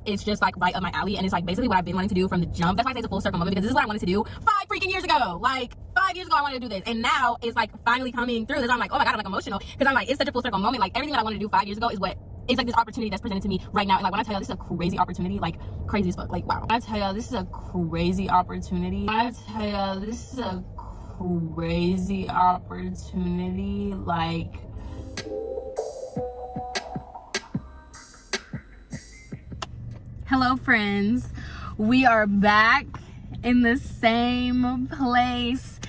it's just like right up my alley, and it's like basically what I've been wanting to do from the jump. That's why I say it's a full circle moment, because this is what I wanted to do 5 freaking years ago. Like 5 years ago I wanted to do this, and now it's like finally coming through. This I'm like, oh my god, I'm like emotional, because I'm like, it's such a full circle moment. Like everything that I wanted to do 5 years ago is what it's like this opportunity that's presented to me right now. And like when I tell y'all this is a crazy opportunity, like crazy as fuck, like wow. I tell y'all this is a crazy opportunity. I tell y'all this is a crazy opportunity, like hello friends, we are back in the same place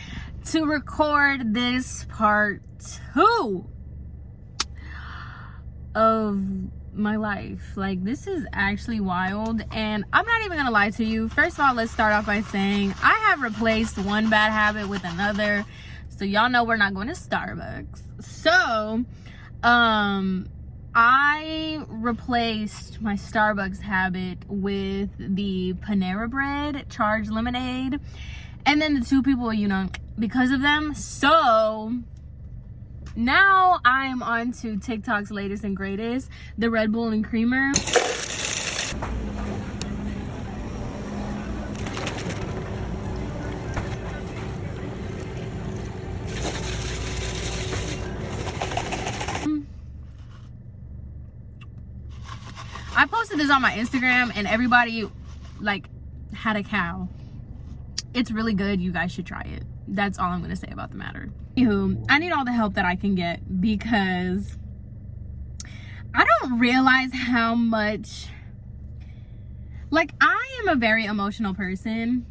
to record this part 2 of my life. Like this is actually wild, and I'm not even gonna lie to you. First of all, let's start off by saying I have replaced one bad habit with another, so y'all know we're not going to Starbucks. So I replaced my Starbucks habit with the Panera Bread charged lemonade, and then the 2 people, you know, because of them. So now I'm on to TikTok's latest and greatest, the Red Bull and creamer. I posted this on my Instagram and everybody like had a cow. It's really good. You guys should try it. That's all I'm gonna say about the matter. Anywho, I need all the help that I can get, because I don't realize how much, like, I am a very emotional person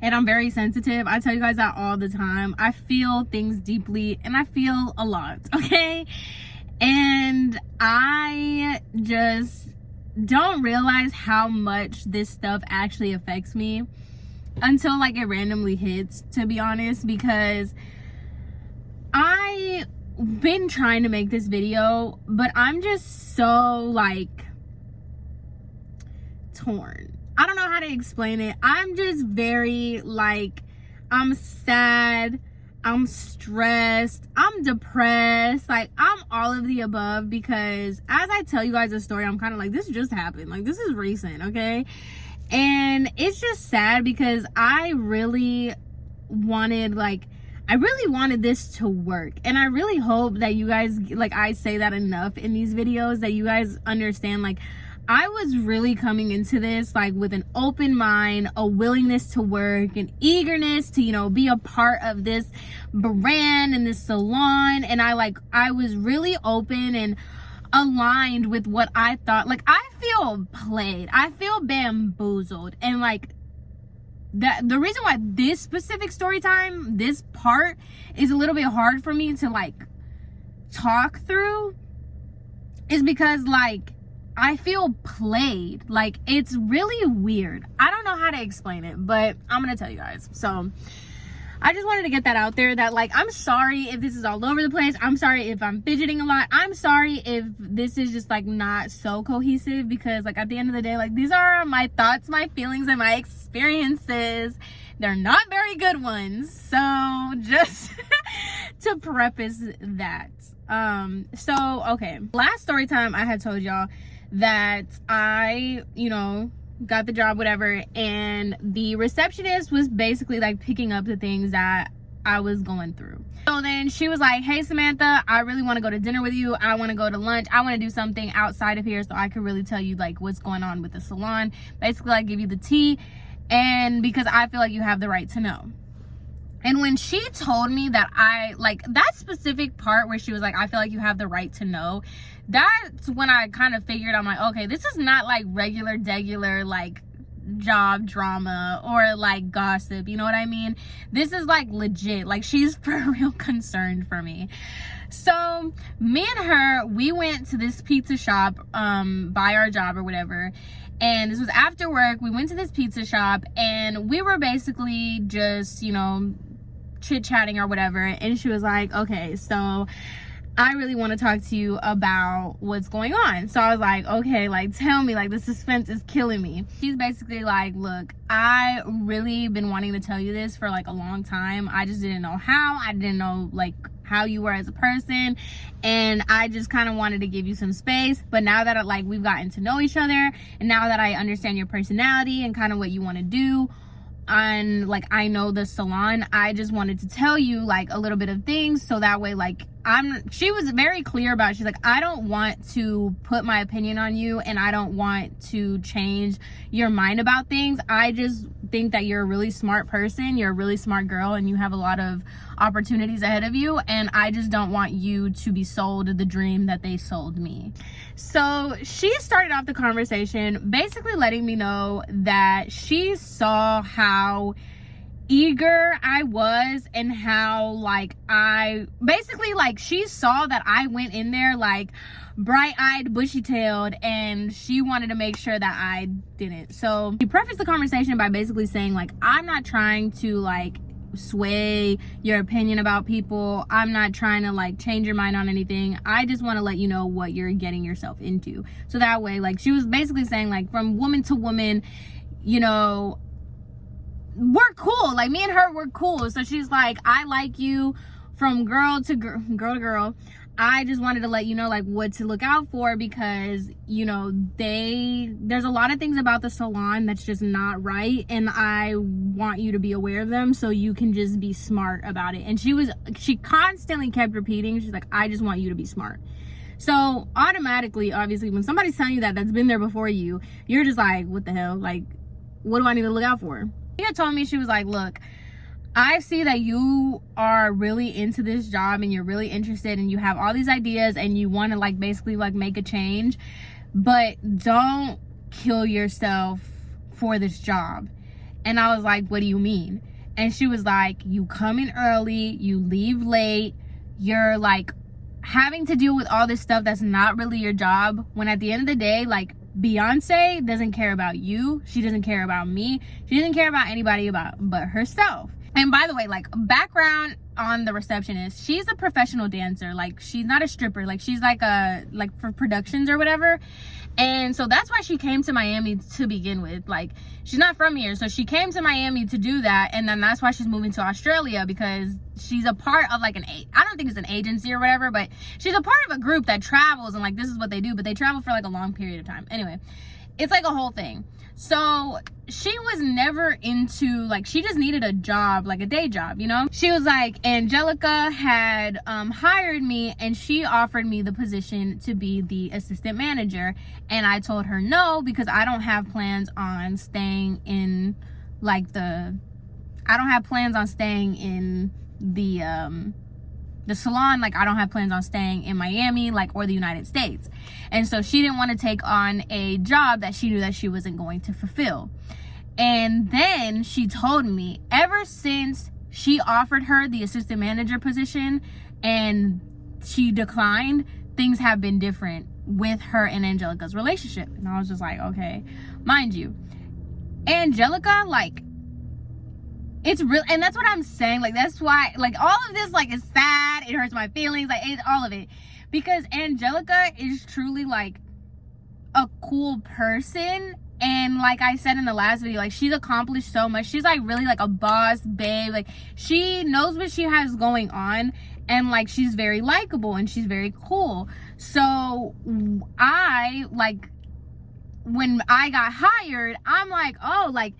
and I'm very sensitive. I tell you guys that all the time. I feel things deeply and I feel a lot, okay? And I just don't realize how much this stuff actually affects me until like it randomly hits, to be honest, because I've been trying to make this video, but I'm just so like torn. I don't know how to explain it. I'm just very like, I'm sad, I'm stressed, I'm depressed, like I'm all of the above, because as I tell you guys a story, I'm kind of like, this just happened, like this is recent, okay? And it's just sad because I really wanted this to work, and I really hope that you guys, like, I say that enough in these videos, that you guys understand, like, I was really coming into this like with an open mind, a willingness to work, an eagerness to, you know, be a part of this brand and this salon, and I was really open and aligned with what I thought. Like, I feel played, I feel bamboozled, and like that the reason why this specific story time, this part, is a little bit hard for me to like talk through is because like I feel played. Like, it's really weird. I don't know how to explain it, but I'm gonna tell you guys. So I just wanted to get that out there, that like, I'm sorry if this is all over the place. I'm sorry if I'm fidgeting a lot. I'm sorry if this is just like not so cohesive, because like at the end of the day, like, these are my thoughts, my feelings, and my experiences. They're not very good ones. So just to preface that. So okay, last story time I had told y'all that I, you know, got the job, whatever, and the receptionist was basically like picking up the things that I was going through. So then she was like, hey Samantha, I really want to go to dinner with you, I want to go to lunch, I want to do something outside of here so I could really tell you like what's going on with the salon, basically like give you the tea, and because I feel like you have the right to know. And when she told me that, I like that specific part where she was like, I feel like you have the right to know, that's when I kind of figured, I'm like, okay, this is not like regular like job drama or like gossip, you know what I mean? This is like legit, like she's for real concerned for me. So me and her, we went to this pizza shop by our job or whatever, and this was after work. We went to this pizza shop and we were basically just, you know, chit-chatting or whatever, and she was like, okay, so I really want to talk to you about what's going on. So I was like, okay, like tell me, like the suspense is killing me. She's basically like, look, I really been wanting to tell you this for like a long time. I just didn't know how. I didn't know like how you were as a person, and I just kind of wanted to give you some space. But now that like we've gotten to know each other, and now that I understand your personality and kind of what you want to do, and like I know the salon, I just wanted to tell you like a little bit of things, so that way like she was very clear about it. She's like, I don't want to put my opinion on you, and I don't want to change your mind about things. I just think that you're a really smart person, you're a really smart girl, and you have a lot of opportunities ahead of you, and I just don't want you to be sold the dream that they sold me. So she started off the conversation basically letting me know that she saw how eager I was, and how like I basically like she saw that I went in there like bright-eyed, bushy-tailed, and she wanted to make sure that I didn't. So she prefaced the conversation by basically saying like, I'm not trying to like sway your opinion about people, I'm not trying to like change your mind on anything, I just want to let you know what you're getting yourself into. So that way, like she was basically saying like, from woman to woman, you know, we're cool, like me and her, we're cool. So she's like, I like you from girl to girl. I just wanted to let you know like what to look out for, because you know there's a lot of things about the salon that's just not right, and I want you to be aware of them so you can just be smart about it. And she constantly kept repeating, she's like, I just want you to be smart. So automatically, obviously, when somebody's telling you that's been there before you, you're just like, what the hell, like what do I need to look out for? She had told me, she was like, look, I see that you are really into this job, and you're really interested, and you have all these ideas, and you want to like basically like make a change, but don't kill yourself for this job. And I was like, what do you mean? And she was like, you come in early, you leave late, you're like having to deal with all this stuff that's not really your job, when at the end of the day, like Beyonce doesn't care about you, she doesn't care about me, she doesn't care about anybody but herself. And by the way, like background on the receptionist, she's a professional dancer, like she's not a stripper, like she's like for productions or whatever. And so that's why she came to Miami to begin with. Like she's not from here, so she came to Miami to do that, and then that's why she's moving to Australia, because she's a part of like I don't think it's an agency or whatever, but she's a part of a group that travels, and like this is what they do, but they travel for like a long period of time. Anyway, it's like a whole thing. So she was never into like, she just needed a job, like a day job, you know. She was like, Angelica had hired me, and she offered me the position to be the assistant manager, and I told her no, because I don't have plans on staying in like the salon. Like I don't have plans on staying in Miami, like, or the United States. And so she didn't want to take on a job that she knew that she wasn't going to fulfill. And then she told me, ever since she offered her the assistant manager position and she declined, things have been different with her and Angelica's relationship. And I was just like, okay. Mind you, Angelica, like, it's real, and that's what I'm saying, like that's why like all of this like is sad, it hurts my feelings, like it's all of it, because Angelica is truly like a cool person. And like I said in the last video, like she's accomplished so much, she's like really like a boss babe, like she knows what she has going on, and like she's very likable and she's very cool. So I like, when I got hired, I'm like, oh, like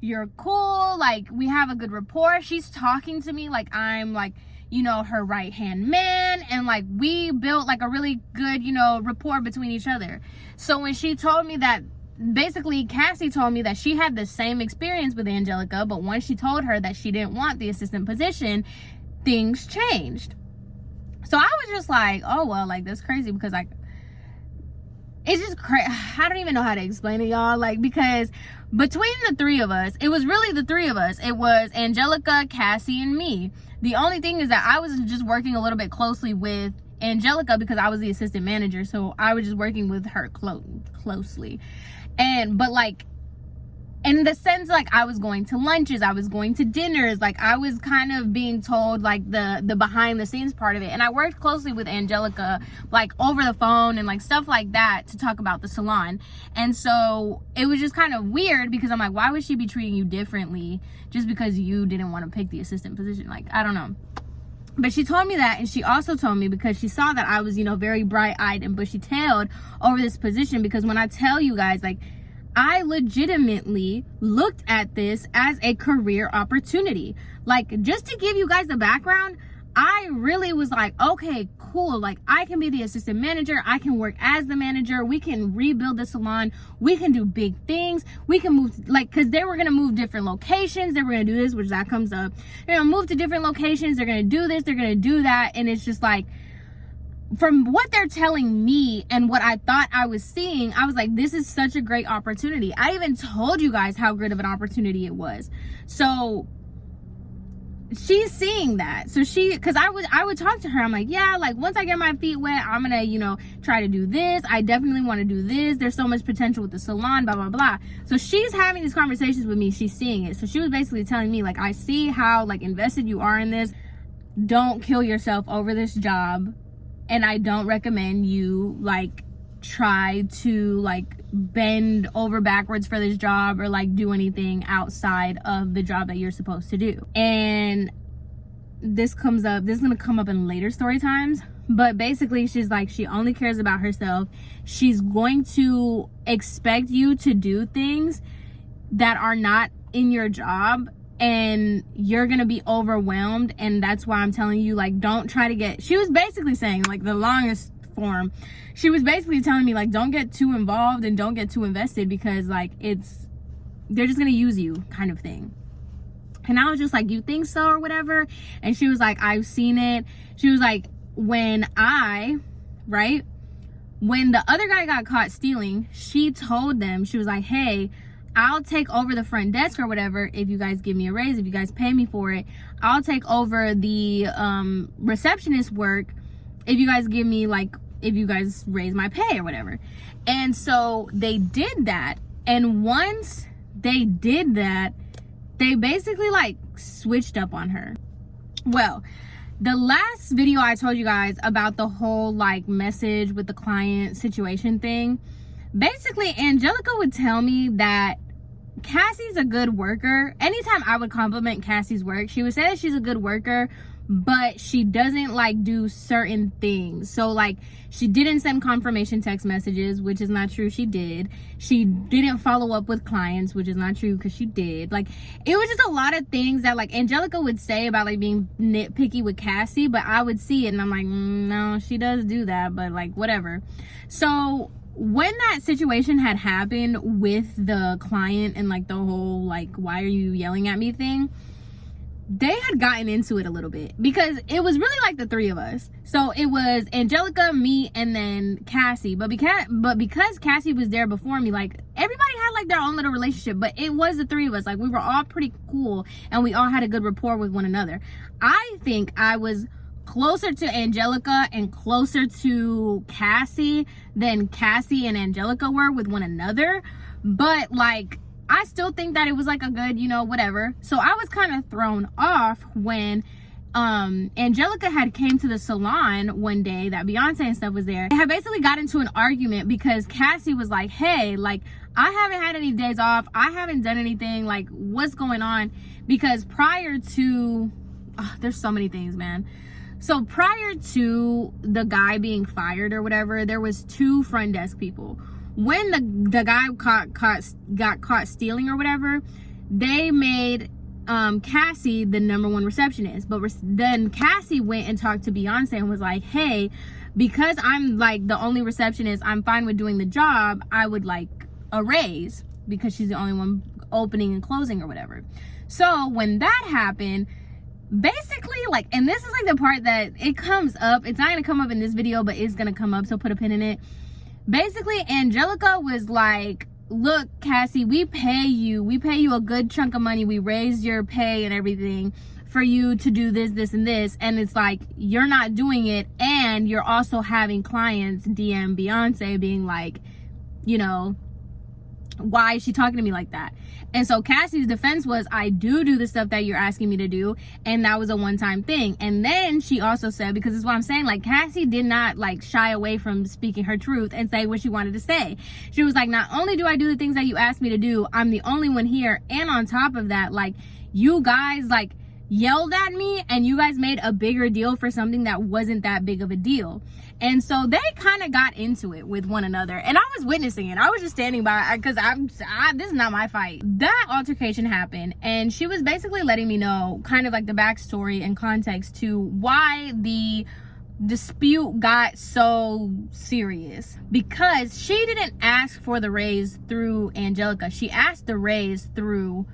you're cool, like we have a good rapport, she's talking to me like I'm like, you know, her right hand man, and like we built like a really good, you know, rapport between each other. So when she told me that, basically Cassie told me that she had the same experience with Angelica, but once she told her that she didn't want the assistant position, things changed. So I was just like, oh well, like that's crazy, because like it's just crazy. I don't even know how to explain it, y'all, like because between the three of us, it was really the three of us, it was Angelica, Cassie, and me. The only thing is that I was just working a little bit closely with Angelica because I was the assistant manager, so I was just working with her closely. And but like in the sense, like I was going to lunches, I was going to dinners, like I was kind of being told like the behind the scenes part of it. And I worked closely with Angelica like over the phone and like stuff like that to talk about the salon. And so it was just kind of weird, because I'm like, why would she be treating you differently just because you didn't want to pick the assistant position? Like, I don't know. But she told me that, and she also told me because she saw that I was, you know, very bright-eyed and bushy-tailed over this position, because when I tell you guys, like, I legitimately looked at this as a career opportunity. Like, just to give you guys the background, I really was like, okay, cool. Like, I can be the assistant manager. I can work as the manager. We can rebuild the salon. We can do big things. We can move, like, because they were going to move different locations. They were going to do this, which that comes up. They're going to move to different locations. They're going to do this. They're going to do that. And it's just like, from what they're telling me and what I thought I was seeing, I was like, this is such a great opportunity. I even told you guys how good of an opportunity it was. So she's seeing that. So because I would talk to her, I'm like, yeah, like, once I get my feet wet, I'm gonna, you know, try to do this. I definitely want to do this. There's so much potential with the salon, blah blah blah. So she's having these conversations with me. She's seeing it. So she was basically telling me, like, I see how, like, invested you are in this. Don't kill yourself over this job, and I don't recommend you, like, try to, like, bend over backwards for this job or, like, do anything outside of the job that you're supposed to do. And this is gonna come up in later story times, but basically she's like, she only cares about herself. She's going to expect you to do things that are not in your job, and you're gonna be overwhelmed. And that's why I'm telling you, like, don't try to get, she was basically saying, like, the longest form, she was basically telling me, like, don't get too involved and don't get too invested, because, like, they're just gonna use you, kind of thing. And I was just like, you think so, or whatever? And she was like, I've seen it. She was like, when the other guy got caught stealing, she told them, she was like, hey, I'll take over the front desk or whatever if you guys give me a raise, if you guys pay me for it. I'll take over the receptionist work if you guys give me, like, if you guys raise my pay or whatever. And so they did that. And once they did that, they basically, like, switched up on her. Well, the last video I told you guys about the whole, like, message with the client situation thing, basically Angelica would tell me that Cassie's a good worker. Anytime I would compliment Cassie's work, she would say that she's a good worker, but she doesn't, like, do certain things. So, like, she didn't send confirmation text messages, which is not true. She did. She didn't follow up with clients, which is not true, because she did. Like, it was just a lot of things that, like, Angelica would say about, like, being nitpicky with Cassie, but I would see it and I'm like, no, she does do that, but, like, whatever. So when that situation had happened with the client and, like, the whole, like, why are you yelling at me thing, they had gotten into it a little bit, because it was really like the three of us. So it was Angelica, me, and then Cassie. But because Cassie was there before me, like, everybody had, like, their own little relationship, but it was the three of us. Like, we were all pretty cool and we all had a good rapport with one another. I think I was closer to Angelica and closer to Cassie than Cassie and Angelica were with one another. But, like, I still think that it was, like, a good, you know, whatever. So I was kind of thrown off when Angelica had came to the salon one day that Beyonce and stuff was there. They had basically got into an argument because Cassie was like, hey, like, I haven't had any days off. I haven't done anything. Like, what's going on? Because prior to, there's so many things, man. So prior to the guy being fired or whatever, there was 2 front desk people. When the guy got caught stealing or whatever, they made Cassie the #1 receptionist. But then Cassie went and talked to Beyonce and was like, hey, because I'm, like, the only receptionist, I'm fine with doing the job, I would like a raise, because she's the only one opening and closing or whatever. So when that happened, basically, like, and this is, like, the part that it comes up, it's not gonna come up in this video, but it's gonna come up, so put a pin in it. Basically, Angelica was like, look, Cassie, we pay you a good chunk of money, we raised your pay and everything for you to do this, this, and this, and it's like, you're not doing it, and you're also having clients DM Beyonce being like, you know, why is she talking to me like that? And so Cassie's defense was, I do the stuff that you're asking me to do, and that was a one-time thing. And then she also said, because it's what I'm saying, like, Cassie did not, like, shy away from speaking her truth and say what she wanted to say. She was like, not only do I do the things that you asked me to do, I'm the only one here, and on top of that, like, you guys, like, yelled at me and you guys made a bigger deal for something that wasn't that big of a deal. And so they kind of got into it with one another, and I was witnessing it. I was just standing by because this is not my fight. That altercation happened, and she was basically letting me know kind of like the backstory and context to why the dispute got so serious. Because she didn't ask for the raise through Angelica, she asked the raise through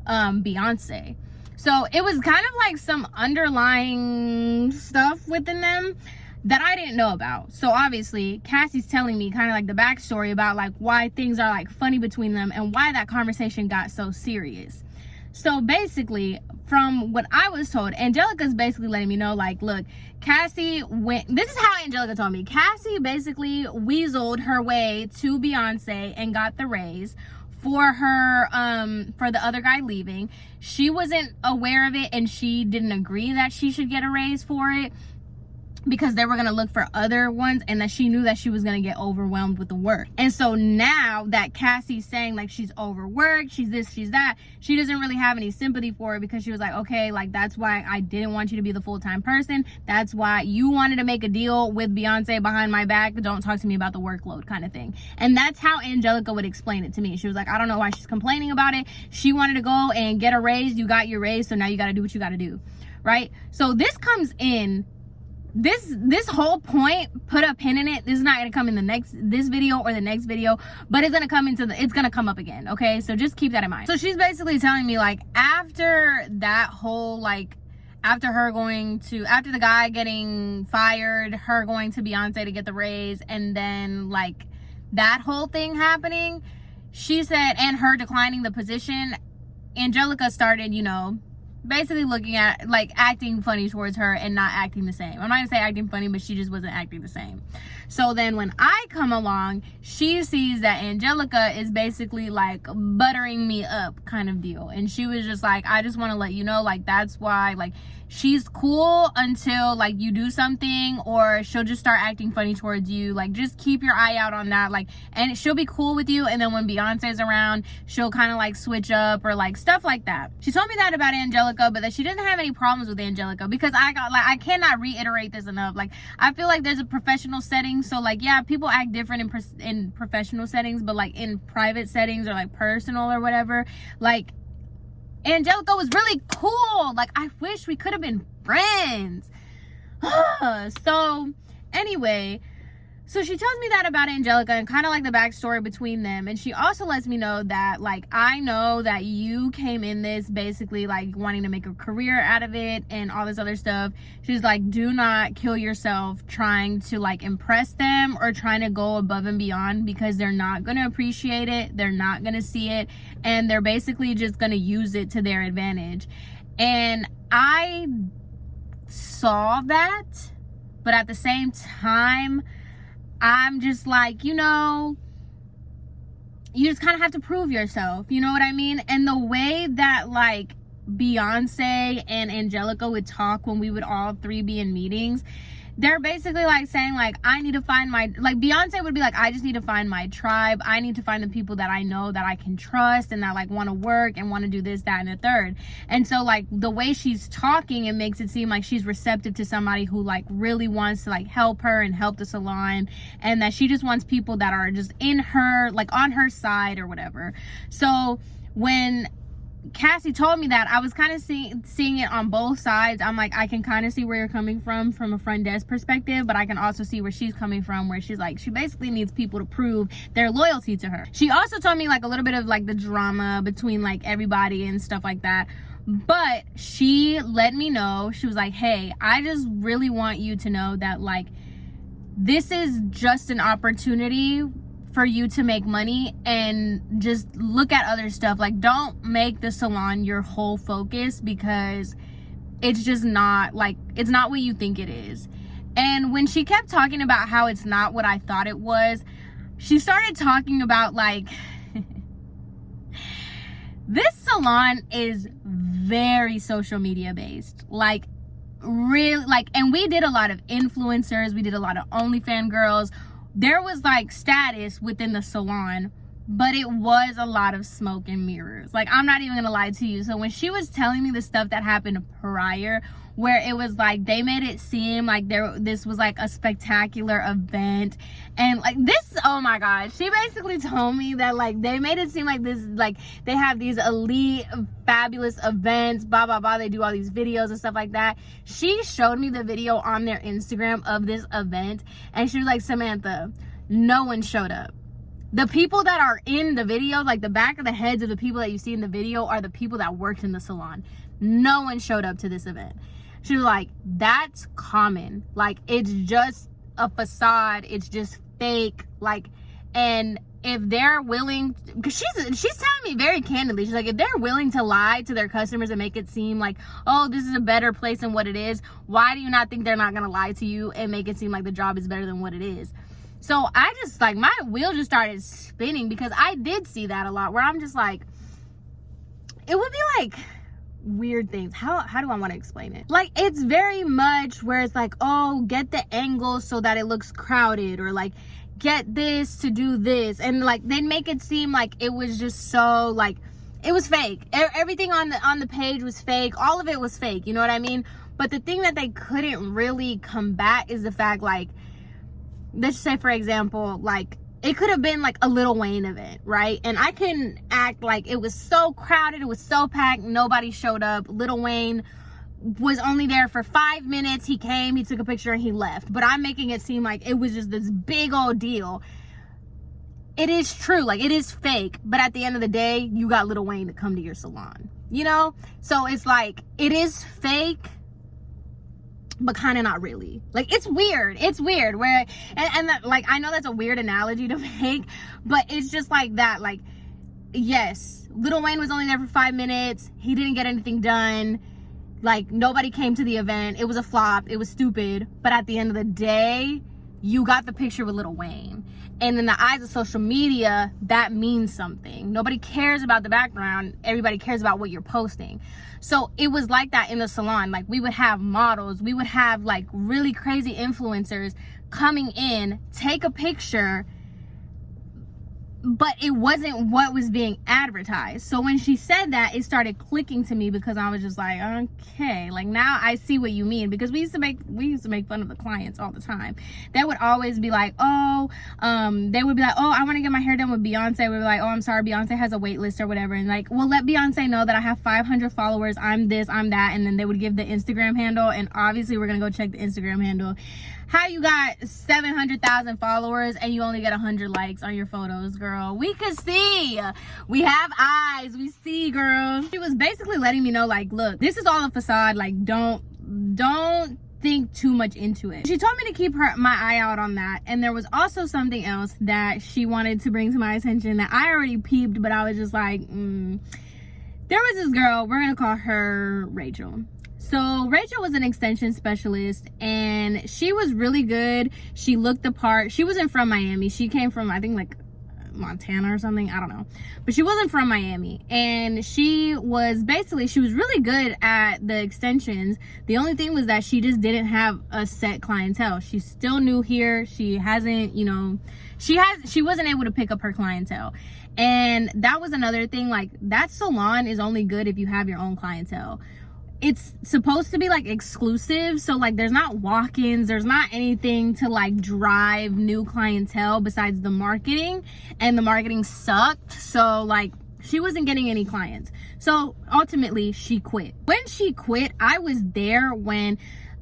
Beyonce. So it was kind of like some underlying stuff within them that I didn't know about. So obviously Cassie's telling me kind of like the backstory about like why things are like funny between them and why that conversation got so serious. So basically, from what I was told, Angelica's basically letting me know, like, look, Cassie went, this is how Angelica told me. Cassie basically weaseled her way to Beyonce and got the raise for her, for the other guy leaving. She wasn't aware of it, and she didn't agree that she should get a raise for it, because they were going to look for other ones, and that she knew that she was going to get overwhelmed with the work. And so now that Cassie's saying like she's overworked, she's this, she's that, she doesn't really have any sympathy for it, because she was like, okay, like that's why I didn't want you to be the full-time person. That's why you wanted to make a deal with Beyonce behind my back. Don't talk to me about the workload kind of thing. And that's how Angelica would explain it to me. She was like, I don't know why she's complaining about it. She wanted to go and get a raise. You got your raise, so now you got to do what you got to do, right? So this comes in, this whole point, put a pin in it. This is not going to come in this video or the next video, but it's going to come it's going to come up again. Okay, so just keep that in mind. So she's basically telling me, like, after that whole, like, after the guy getting fired, her going to Beyonce to get the raise, and then like that whole thing happening, she said, and her declining the position, Angelica started, you know, basically looking at, like, acting funny towards her and not acting the same. I'm not gonna say acting funny, but she just wasn't acting the same. So then when I come along, she sees that Angelica is basically like buttering me up kind of deal. And she was just like, I just want to let you know, like, that's why, like, she's cool until like you do something, or she'll just start acting funny towards you. Like, just keep your eye out on that. Like, and she'll be cool with you, and then when Beyonce's around, she'll kind of like switch up, or like stuff like that. She told me that about Angelica, but that she didn't have any problems with Angelica, because I cannot reiterate this enough. Like, I feel like there's a professional setting, so like, yeah, people act different in professional settings, but like in private settings or like personal or whatever, like, Angelica was really cool. Like, I wish we could have been friends. So anyway, so she tells me that about Angelica and kind of like the backstory between them. And she also lets me know that, like, I know that you came in this basically like wanting to make a career out of it and all this other stuff. She's like, do not kill yourself trying to like impress them or trying to go above and beyond, because they're not going to appreciate it. They're not going to see it. And they're basically just going to use it to their advantage. And I saw that, but at the same time, I'm just like, you know, you just kind of have to prove yourself. You know what I mean? And the way that like Beyonce and Angelica would talk when we would all three be in meetings, they're basically like saying like, I need to find my, like, Beyonce would be like, I just need to find my tribe. I need to find the people that I know that I can trust and that like want to work and want to do this, that, and the third. And so like the way she's talking, it makes it seem like she's receptive to somebody who like really wants to like help her and help the salon, and that she just wants people that are just in her, like on her side or whatever. So when Cassie told me that, I was kind of seeing it on both sides. I'm like, I can kind of see where you're coming from a front desk perspective, but I can also see where she's coming from, where she's like, she basically needs people to prove their loyalty to her. She also told me like a little bit of like the drama between like everybody and stuff like that, but she let me know, she was like, hey, I just really want you to know that like, this is just an opportunity for you to make money, and just look at other stuff. Like, don't make the salon your whole focus, because it's just not, like, it's not what you think it is. And when she kept talking about how it's not what I thought it was, she started talking about like this salon is very social media based, like really, like, and we did a lot of influencers, we did a lot of OnlyFans girls. There was like status within the salon but it was a lot of smoke and mirrors. Like, I'm not even gonna lie to you. So when she was telling me the stuff that happened prior, where it was like they made it seem like this was like a spectacular event, and like this, oh my god, she basically told me that like they made it seem like this, like they have these elite fabulous events, blah blah blah, they do all these videos and stuff like that. She showed me the video on their Instagram of this event, and she was like, Samantha, no one showed up. The people that are in the video, like the back of the heads of the people that you see in the video, are the people that worked in the salon. No one showed up to this event. She was like, that's common. Like, it's just a facade. It's just fake. Like, and if they're willing, because she's telling me very candidly, she's like, if they're willing to lie to their customers and make it seem like, oh, this is a better place than what it is, why do you not think they're not going to lie to you and make it seem like the job is better than what it is? So I just, like, my wheel just started spinning, because I did see that a lot, where I'm just like, it would be like weird things. How do I want to explain it? Like, it's very much where it's like, oh, get the angle so that it looks crowded, or like get this to do this, and like they make it seem like it was just so, like, it was fake. Everything on the page was fake. All of it was fake, you know what I mean? But the thing that they couldn't really combat is the fact, like, let's say for example, like, it could have been like a Lil Wayne event, right? And I can act like it was so crowded, it was so packed, nobody showed up. Lil Wayne was only there for 5 minutes. He came, he took a picture, and he left. But I'm making it seem like it was just this big old deal. It is true, like, it is fake, but at the end of the day, you got Lil Wayne to come to your salon, you know? So it's like, it is fake, but kind of not really. Like, it's weird where, and that, like, I know that's a weird analogy to make, but it's just like that. Like, yes, Lil Wayne was only there for 5 minutes, he didn't get anything done, like, nobody came to the event, it was a flop, it was stupid, but at the end of the day, you got the picture with Lil Wayne. And in the eyes of social media, that means something. Nobody cares about the background. Everybody cares about what you're posting. So it was like that in the salon. Like, we would have models. We would have, like, really crazy influencers coming in, take a picture, but it wasn't what was being advertised. So when she said that, it started clicking to me, because I was just like, okay, like, now I see what you mean. Because we used to make fun of the clients all the time. They would always be like, oh, they would be like, oh, I want to get my hair done with Beyonce. We'd be like, oh, I'm sorry, Beyonce has a wait list or whatever. And like, well, let Beyonce know that I have 500 followers, I'm this, I'm that. And then they would give the Instagram handle, and obviously we're gonna go check the Instagram handle. How you got 700,000 followers and you only get 100 likes on your photos, girl? We could see. We have eyes. We see, girl. She was basically letting me know, like, look, this is all a facade. Like, don't think too much into it. She told me to keep my eye out on that. And there was also something else that she wanted to bring to my attention that I already peeped, but I was just like, There was this girl, we're gonna call her Rachel. So Rachel was an extension specialist, and she was really good. She looked the part. She wasn't from Miami. She came from, I think, like Montana or something, I don't know, but she wasn't from Miami. And she was really good at the extensions. The only thing was that she just didn't have a set clientele. She's still new here. She hasn't, you know, she wasn't able to pick up her clientele. And that was another thing. Like, that salon is only good if you have your own clientele. It's supposed to be like exclusive, so like there's not walk-ins, there's not anything to like drive new clientele besides the marketing, and the marketing sucked. So like, she wasn't getting any clients. So ultimately she quit. When she quit, I was there when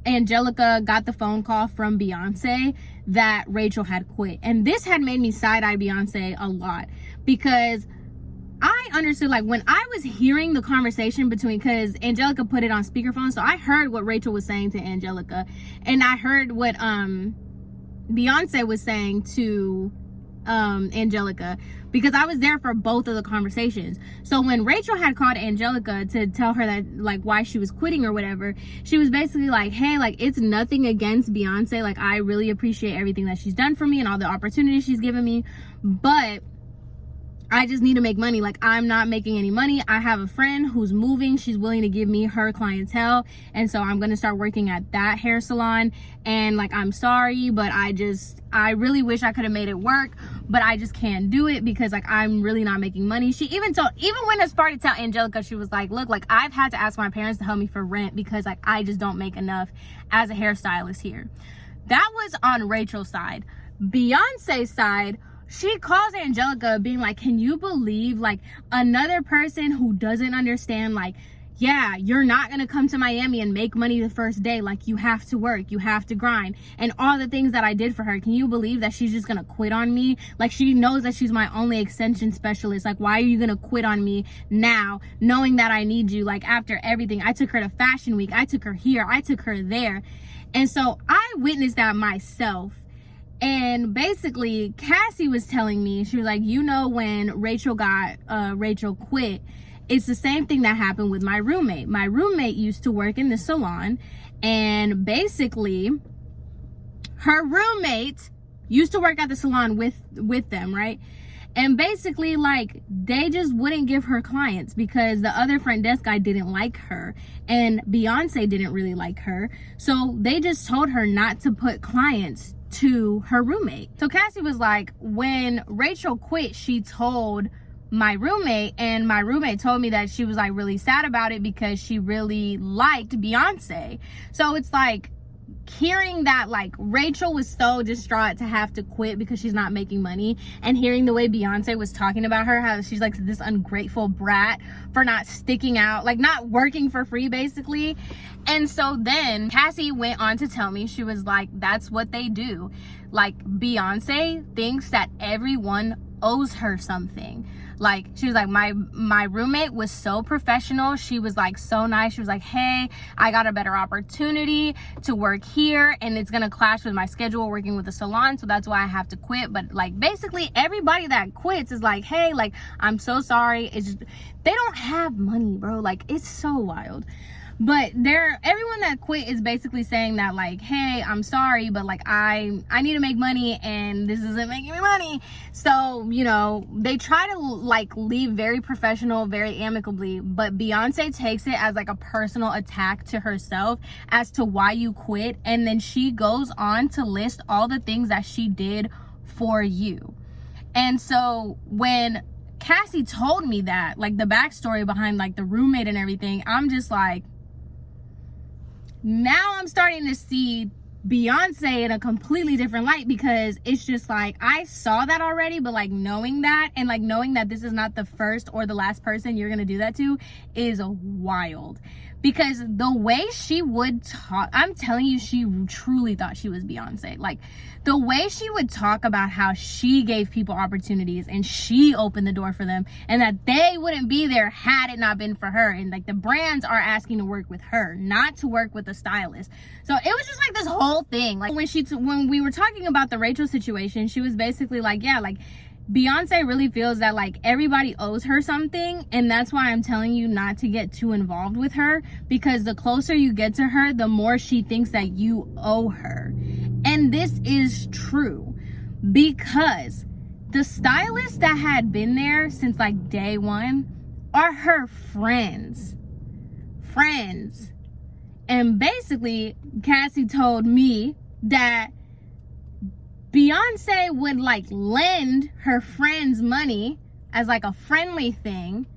Angelica got the phone call from Beyonce that Rachel had quit. And this had made me side-eye Beyonce a lot, because I understood, like, when I was hearing the conversation between, because Angelica put it on speakerphone, so I heard what Rachel was saying to Angelica, and I heard what Beyonce was saying to Angelica, because I was there for both of the conversations. So when Rachel had called Angelica to tell her that, like, why she was quitting or whatever, she was basically like, hey, like, it's nothing against Beyonce, like, I really appreciate everything that she's done for me and all the opportunities she's given me, but I just need to make money. Like, I'm not making any money. I have a friend who's moving. She's willing to give me her clientele. And so I'm going to start working at that hair salon. And like, I'm sorry, but I really wish I could have made it work. but I just can't do it because like I'm really not making money. She even went as far to tell Angelica, she was like, look, like I've had to ask my parents to help me for rent because like I just don't make enough as a hairstylist here. That was on Rachel's side. Beyonce's side, she calls Angelica being like, can you believe like another person who doesn't understand, like, yeah, you're not gonna come to Miami and make money the first day. Like, you have to work, you have to grind, and all the things that I did for her. Can you believe that she's just gonna quit on me? Like, she knows that she's my only extension specialist. Like, why are you gonna quit on me now, knowing that I need you? Like, after everything, I took her to Fashion Week, I took her here, I took her there. And so I witnessed that myself. And basically, Cassie was telling me, she was like, you know, when Rachel quit, it's the same thing that happened with my roommate. My roommate used to work in the salon, and basically her roommate used to work at the salon with them, right? And basically, like, they just wouldn't give her clients because the other front desk guy didn't like her, and Beyonce didn't really like her. So they just told her not to put clients to her roommate. So Cassie was like, when Rachel quit, she told my roommate, and my roommate told me that she was like really sad about it because she really liked Beyonce. So it's like, hearing that like Rachel was so distraught to have to quit because she's not making money, and hearing the way Beyonce was talking about her, how she's like this ungrateful brat for not sticking out, like not working for free basically. And so then Cassie went on to tell me, she was like, that's what they do. Like, Beyonce thinks that everyone owes her something. Like, she was like, my roommate was so professional. She was like so nice. She was like, hey, I got a better opportunity to work here, and it's gonna clash with my schedule working with the salon, so that's why I have to quit. But like, basically everybody that quits is like, hey, like, I'm so sorry. It's just, they don't have money, bro. Like, it's so wild. But everyone that quit is basically saying that like, hey, I'm sorry, but like I need to make money and this isn't making me money. So, you know, they try to like leave very professional, very amicably, but Beyonce takes it as like a personal attack to herself as to why you quit. And then she goes on to list all the things that she did for you. And so when Cassie told me that, like the backstory behind like the roommate and everything, I'm just like, now I'm starting to see Beyonce in a completely different light, because it's just like, I saw that already, but like knowing that, and like knowing that this is not the first or the last person you're gonna do that to is wild. Because the way she would talk, I'm telling you, she truly thought she was Beyonce. Like, the way she would talk about how she gave people opportunities and she opened the door for them, and that they wouldn't be there had it not been for her. And like, the brands are asking to work with her, not to work with a stylist. So it was just like this whole thing. Like, when we were talking about the Rachel situation, she was basically like, yeah, like, Beyonce really feels that like everybody owes her something, and that's why I'm telling you not to get too involved with her, because the closer you get to her, the more she thinks that you owe her. And this is true, because the stylists that had been there since like day one are her friends. And basically Cassie told me that Beyonce would like lend her friends money as like a friendly thing,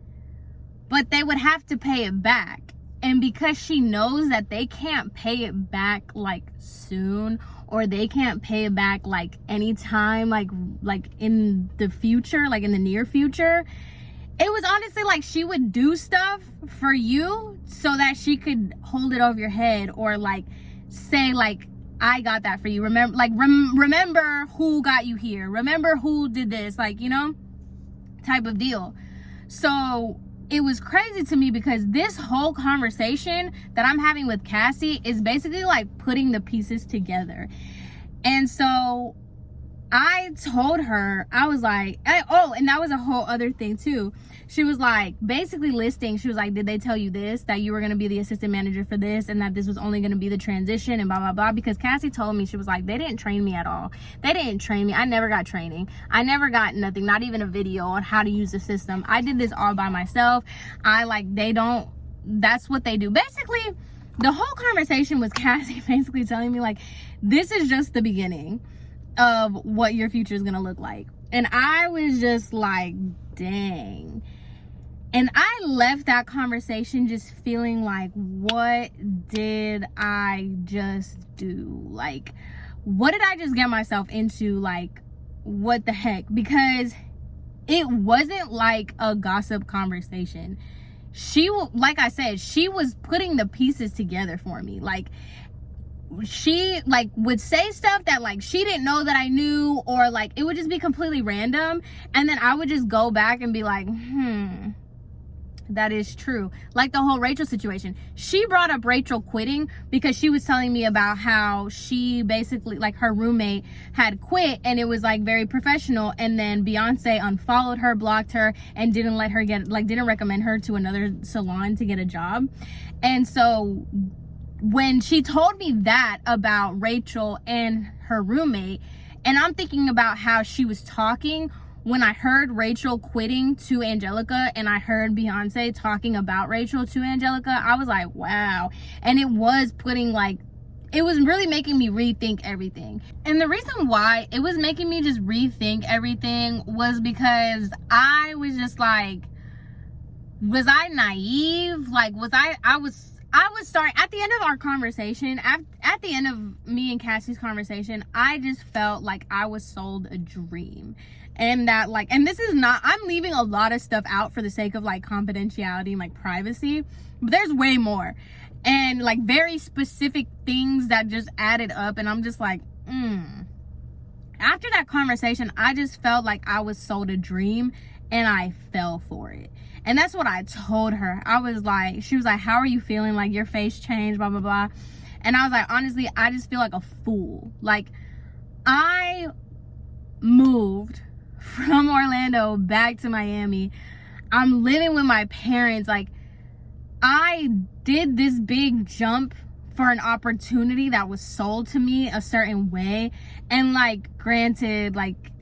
but they would have to pay it back. And because she knows that they can't pay it back like soon, or they can't pay it back like anytime, like in the future, like in the near future, it was honestly like she would do stuff for you so that she could hold it over your head, or like say like, I got that for you. Remember, like, remember who got you here. Remember who did this, like, you know, type of deal. So it was crazy to me, because this whole conversation that I'm having with Cassie is basically like putting the pieces together. And so I told her, I was like, oh, and that was a whole other thing too. She was like, basically listing, she was like, did they tell you this, that you were going to be the assistant manager for this, and that this was only going to be the transition, and blah, blah, blah. Because Cassie told me, she was like, they didn't train me at all. They didn't train me. I never got training. I never got nothing, not even a video on how to use the system. I did this all by myself. That's what they do. Basically, the whole conversation was Cassie basically telling me like, this is just the beginning of what your future is going to look like. And I was just like, dang. And I left that conversation just feeling like, what did I just do? Like, what did I just get myself into? Like, what the heck? Because it wasn't like a gossip conversation. Like I said, she was putting the pieces together for me. Like, she like would say stuff that like she didn't know that I knew, or like it would just be completely random, and then I would just go back and be like, that is true. Like the whole Rachel situation. She brought up Rachel quitting because she was telling me about how she basically, like, her roommate had quit and it was like very professional, and then Beyonce unfollowed her, blocked her, and didn't let her get, like, didn't recommend her to another salon to get a job. And so when she told me that about Rachel and her roommate, and I'm thinking about how she was talking when I heard Rachel quitting to Angelica, and I heard Beyonce talking about Rachel to Angelica, I was like, wow. And it was putting, like, it was really making me rethink everything. And the reason why it was making me just rethink everything was because I was just like, was I naive? Like, I was starting, at the end of our conversation, at the end of me and Cassie's conversation, I just felt like I was sold a dream. And that, like, and this is not, I'm leaving a lot of stuff out for the sake of, like, confidentiality and, like, privacy, but there's way more. And, like, very specific things that just added up, and I'm just like, After that conversation, I just felt like I was sold a dream, and I fell for it. And that's what I told her. I was like, she was like, how are you feeling? Like, your face changed, blah, blah, blah. And I was like, honestly, I just feel like a fool. Like, I moved from Orlando back to Miami. I'm living with my parents. Like, I did this big jump for an opportunity that was sold to me a certain way. And, like, granted, like,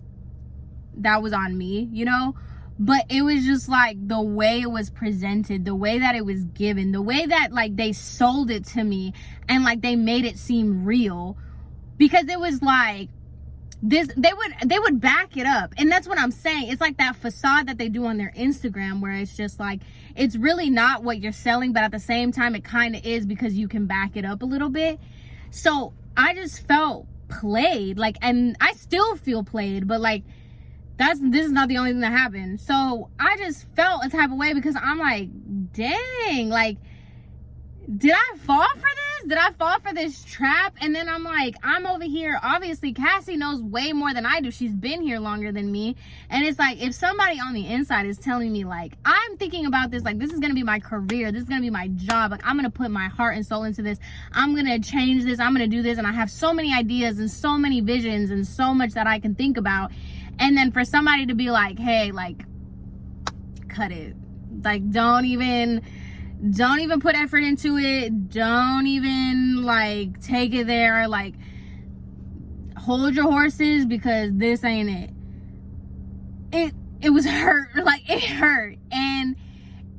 that was on me, you know? But it was just like the way it was presented, the way that it was given, the way that, like, they sold it to me, and, like, they made it seem real, because it was like this, they would back it up. And that's what I'm saying. It's like that facade that they do on their Instagram, where it's just like, it's really not what you're selling, but at the same time it kind of is, because you can back it up a little bit. So I just felt played, like, and I still feel played, but, like, this is not the only thing that happened. So I just felt a type of way, because I'm like, dang, like, did I fall for this? Did I fall for this trap? And then I'm like, I'm over here. Obviously, Cassie knows way more than I do. She's been here longer than me. And it's like, if somebody on the inside is telling me, like, I'm thinking about this, like, this is going to be my career, this is going to be my job, like, I'm going to put my heart and soul into this, I'm going to change this, I'm going to do this, and I have so many ideas and so many visions and so much that I can think about. And then for somebody to be like, hey, like, cut it. Like, don't even put effort into it. Don't even, like, take it there. Like, hold your horses, because this ain't it. It was hurt. Like, it hurt. And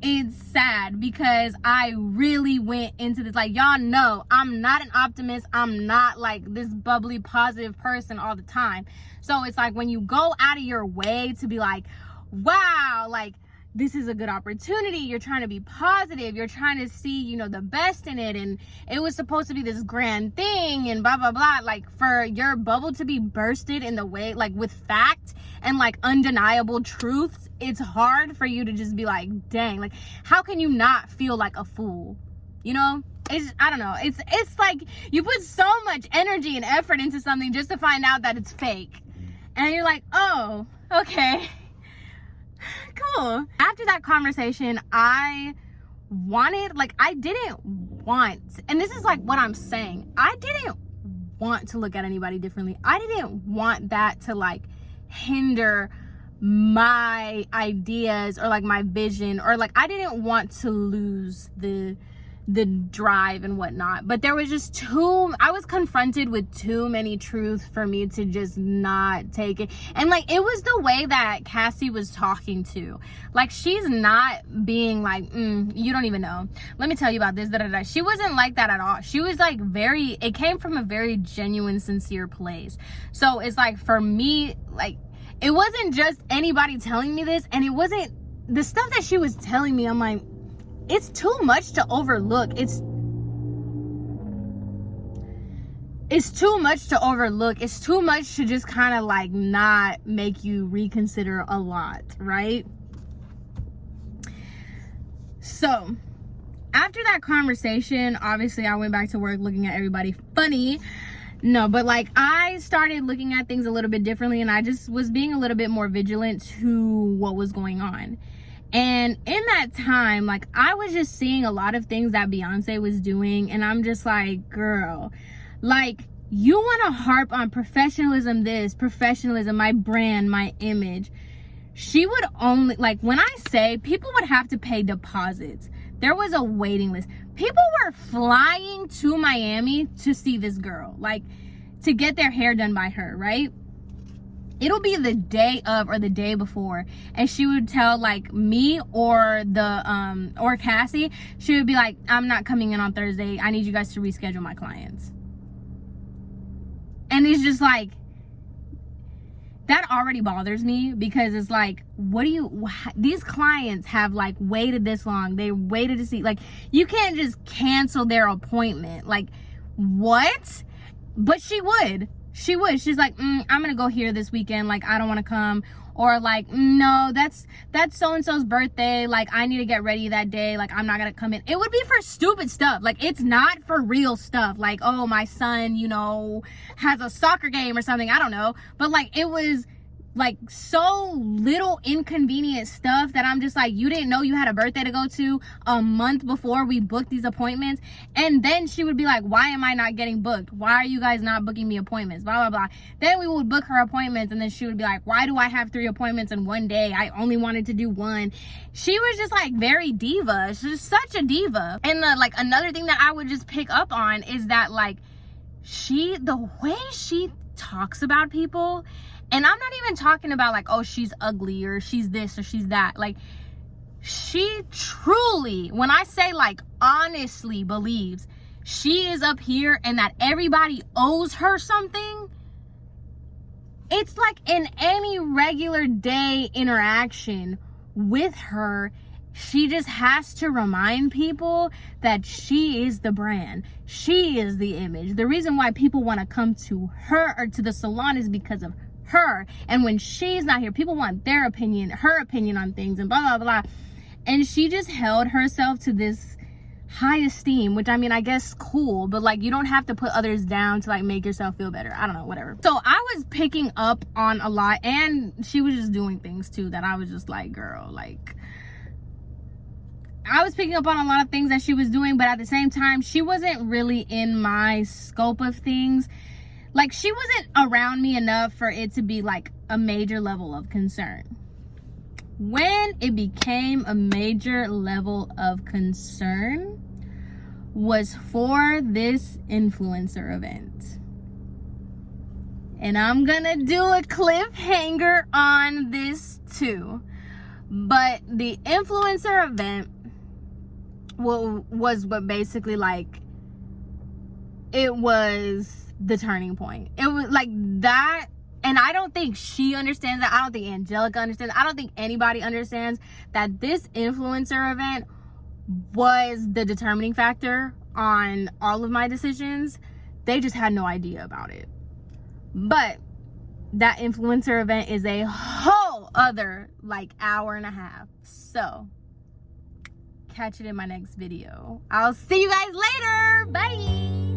it's sad, because I really went into this, like, y'all know I'm not an optimist. I'm not, like, this bubbly, positive person all the time. So it's like, when you go out of your way to be like, wow, like, this is a good opportunity, you're trying to be positive, you're trying to see, you know, the best in it, and it was supposed to be this grand thing, and blah, blah, blah. Like, for your bubble to be bursted in the way, like, with fact and, like, undeniable truths, it's hard for you to just be like, dang, like, how can you not feel like a fool? You know? It's, I don't know. It's like, you put so much energy and effort into something just to find out that it's fake. And you're like, oh, okay. Cool. After that conversation, I didn't want, and this is, like, what I'm saying, I didn't want to look at anybody differently. I didn't want that to, like, hinder my ideas or, like, my vision, or, like, I didn't want to lose the drive and whatnot. But there was just I was confronted with too many truths for me to just not take it. And, like, it was the way that Cassie was talking to. Like, she's not being like, you don't even know, let me tell you about this, da, da, da. She wasn't like that at all. She was, like, it came from a very genuine, sincere place. So it's like, for me, like, it wasn't just anybody telling me this, and it wasn't the stuff that she was telling me. I'm like, it's too much to overlook. It's too much to overlook. It's too much to just kind of like not make you reconsider a lot, right? So after that conversation, obviously I went back to work looking at everybody funny. No, but like I started looking at things a little bit differently, and I just was being a little bit more vigilant to what was going on. And in that time, like I was just seeing a lot of things that Beyonce was doing, and I'm just like, girl, like, you want to harp on professionalism, my brand, my image. She would only, like, when I say people would have to pay deposits, there was a waiting list. People were flying to Miami to see this girl, like, to get their hair done by her, right? It'll be the day of or the day before, and she would tell like me or or Cassie, she would be like, I'm not coming in on Thursday. I need you guys to reschedule my clients. And it's just like, that already bothers me, because it's like, these clients have like waited this long. They waited to see, like, you can't just cancel their appointment. Like, what? But she would. She's like, I'm gonna go here this weekend. Like, I don't want to come. Or like, no, that's so-and-so's birthday. Like, I need to get ready that day. Like, I'm not gonna come in. It would be for stupid stuff. Like, it's not for real stuff. Like, oh, my son, has a soccer game or something. I don't know. But like, it was like so little inconvenient stuff that I'm just like, you didn't know you had a birthday to go to a month before we booked these appointments. And then she would be like, why am I not getting booked? Why are you guys not booking me appointments? Blah, blah, blah. Then we would book her appointments, and then she would be like, why do I have 3 appointments in one day? I only wanted to do 1. She was just like very diva. She's such a diva. And like another thing that I would just pick up on is that like the way she talks about people. And I'm not even talking about like, oh, she's ugly or she's this or she's that. Like, she truly, when I say like honestly believes she is up here and that everybody owes her something, it's like in any regular day interaction with her, she just has to remind people that she is the brand. She is the image. The reason why people want to come to her or to the salon is because of her. And when she's not here, people want their opinion, her opinion on things, and blah, blah, blah. And she just held herself to this high esteem, which I mean, I guess cool, but like, you don't have to put others down to like make yourself feel better. I don't know, whatever. So I was picking up on a lot, and she was just doing things too that I was just like, girl, like, I was picking up on a lot of things that she was doing, but at the same time, she wasn't really in my scope of things. Like, she wasn't around me enough for it to be like a major level of concern. When it became a major level of concern was for this influencer event. And I'm gonna do a cliffhanger on this too. But the influencer event was what basically like, it was the turning point. It was like that, and I don't think she understands that. I don't think Angelica understands. I don't think anybody understands that this influencer event was the determining factor on all of my decisions. They just had no idea about it. But that influencer event is a whole other like hour and a half. So catch it in my next video. I'll see you guys later. Bye.